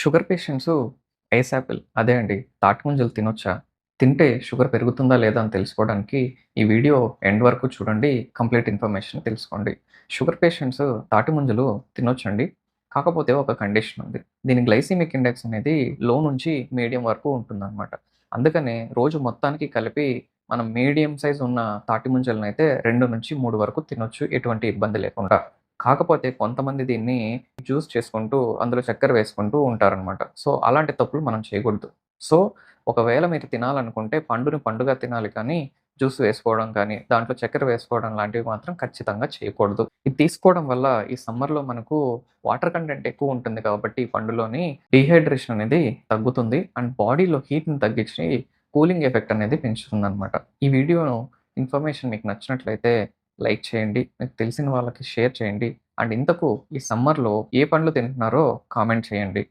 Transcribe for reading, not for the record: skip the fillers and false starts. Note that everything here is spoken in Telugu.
షుగర్ పేషెంట్సు ఐస్ యాపిల్ అదే అండి. తాటి ముంజలు తినొచ్చా? తింటే షుగర్ పెరుగుతుందా లేదా అని తెలుసుకోవడానికి ఈ వీడియో ఎండ్ వరకు చూడండి. కంప్లీట్ ఇన్ఫర్మేషన్ తెలుసుకోండి. షుగర్ పేషెంట్స్ తాటి ముంజలు తినొచ్చండి. కాకపోతే ఒక కండిషన్ ఉంది. దీని గ్లైసెమిక్ ఇండెక్స్ అనేది లో నుంచి మీడియం వరకు ఉంటుందనమాట. అందుకనే రోజు మొత్తానికి కలిపి మనం మీడియం సైజ్ ఉన్న తాటి ముంజలనైతే 2-3 వరకు తినొచ్చు ఎటువంటి ఇబ్బంది లేకుండా. కాకపోతే కొంతమంది దీన్ని జ్యూస్ చేసుకుంటూ, అందులో చక్కెర వేసుకుంటూ ఉంటారనమాట. సో, అలాంటి తప్పులు మనం చేయకూడదు. సో, ఒకవేళ మీరు తినాలనుకుంటే పండుని పండుగా తినాలి కానీ, జ్యూస్ వేసుకోవడం కానీ, దాంట్లో చక్కెర వేసుకోవడం లాంటివి మాత్రం ఖచ్చితంగా చేయకూడదు. ఇది తీసుకోవడం వల్ల ఈ సమ్మర్‌లో మనకు వాటర్ కంటెంట్ ఎక్కువుంటుంది కాబట్టి ఈ పండులోని డీహైడ్రేషన్ అనేది తగ్గుతుంది. అండ్ బాడీలో హీట్‌ని తగ్గించి కూలింగ్ ఎఫెక్ట్ అనేది పెంచుతుందనమాట. ఈ వీడియో ఇన్ఫర్మేషన్ మీకు నచ్చినట్లయితే లైక్ చేయండి. మీకు తెలిసిన వాళ్ళకి షేర్ చేయండి. అండ్ ఇంతకు ఈ సమ్మర్‌లో ఏ పండ్లు తింటున్నారో కామెంట్ చేయండి.